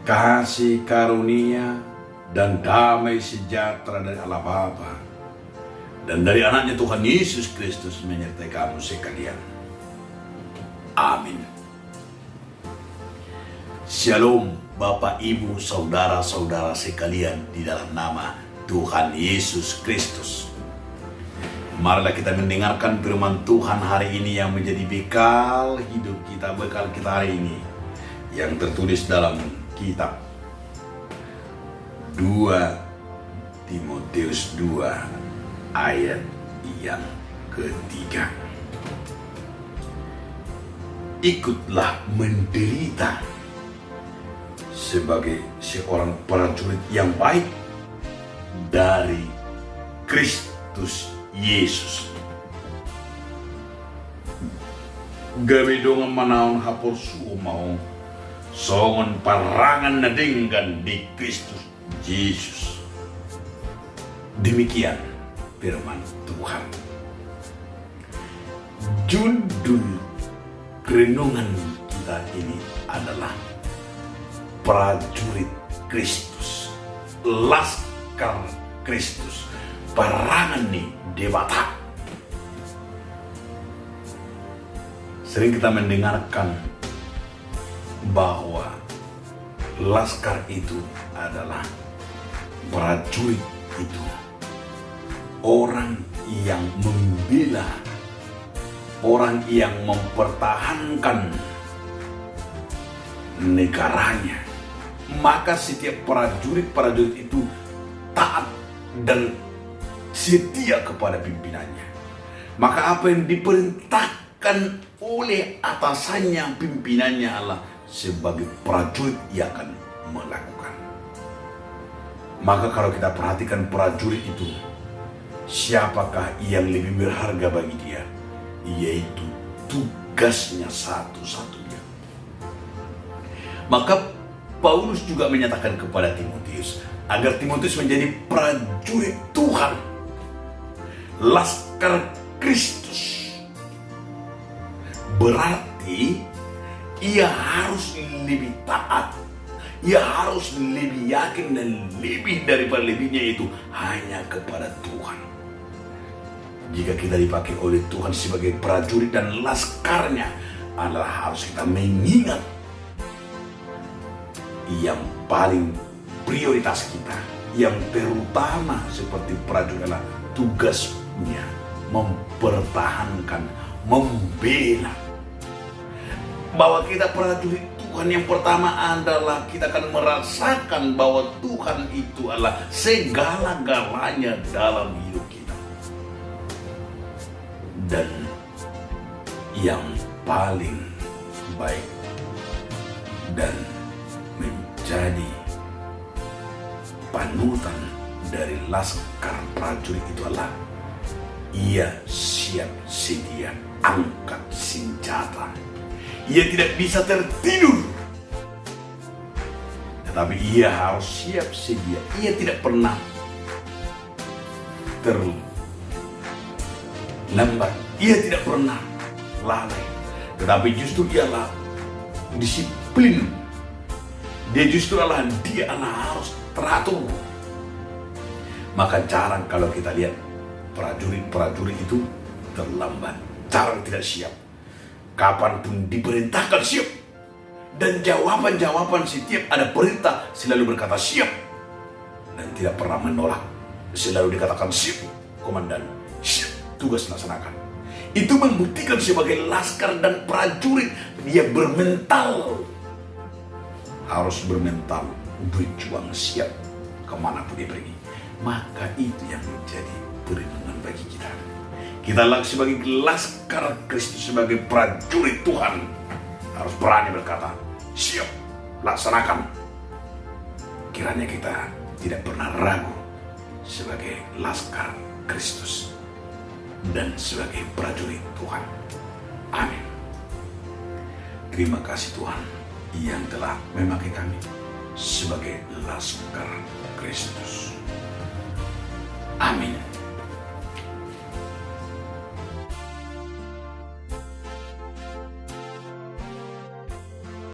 kasih karunia dan damai sejahtera dari Allah Bapa dan dari anaknya Tuhan Yesus Kristus menyertai kamu sekalian. Amin. Shalom Bapak, Ibu, Saudara-saudara sekalian di dalam nama Tuhan Yesus Kristus. Marilah kita mendengarkan firman Tuhan hari ini yang menjadi bekal hidup kita, bekal kita hari ini, yang tertulis dalam kitab 2 Timotius 2 ayat yang ketiga. Ikutlah menderita sebagai seorang prajurit yang baik dari Kristus Yesus. Gawe dongan manaon hapur suo mau songon parangan nadenggan di Kristus Yesus. Demikian firman Tuhan. Judul renungan kita ini adalah prajurit Kristus, laskar Kristus, parangan nih dewata. Sering kita mendengarkan bahwa laskar itu adalah prajurit itu orang yang membela, orang yang mempertahankan negaranya. Maka setiap prajurit itu taat dan setia kepada pimpinannya. Maka apa yang diperintahkan oleh atasannya, pimpinannya Allah, sebagai prajurit ia akan melakukan. Maka kalau kita perhatikan prajurit itu, siapakah yang lebih berharga bagi dia? Yaitu tugasnya satu-satunya. Maka Paulus juga menyatakan kepada Timotius agar Timotius menjadi prajurit Tuhan, laskar Kristus. Berarti ia harus lebih taat, ia harus lebih yakin dan lebih daripada lebihnya itu hanya kepada Tuhan. Jika kita dipakai oleh Tuhan sebagai prajurit dan laskarnya, adalah harus kita mengingat yang paling prioritas kita, yang terutama seperti prajurit adalah tugasnya mempertahankan, membela. Bahwa kita prajurit Tuhan, yang pertama adalah kita akan merasakan bahwa Tuhan itu adalah segala-galanya dalam hidup kita. Dan yang paling baik dan menjadi panutan dari laskar prajurit itu adalah ia siap sedia angkat senjata. Ia tidak bisa tertidur, tetapi ia harus siap sedia. Ia tidak pernah terlambat, ia tidak pernah lalai, tetapi justru ialah disiplin. Dia harus teratur. Maka jarang kalau kita lihat prajurit itu terlambat, jarang tidak siap. Kapanpun diperintahkan siap. Dan jawaban setiap ada perintah selalu berkata siap. Dan tidak pernah menolak. Selalu dikatakan siap, komandan. Siap, tugas laksanakan. Itu membuktikan sebagai laskar dan prajurit dia bermental. Harus bermental, berjuang siap kemanapun dia pergi. Maka itu yang menjadi perlindungan bagi kita. Kita sebagai laskar Kristus, sebagai prajurit Tuhan, harus berani berkata, siap, laksanakan. Kiranya kita tidak pernah ragu sebagai laskar Kristus dan sebagai prajurit Tuhan. Amin. Terima kasih Tuhan yang telah memakai kami sebagai laskar Kristus. Amin.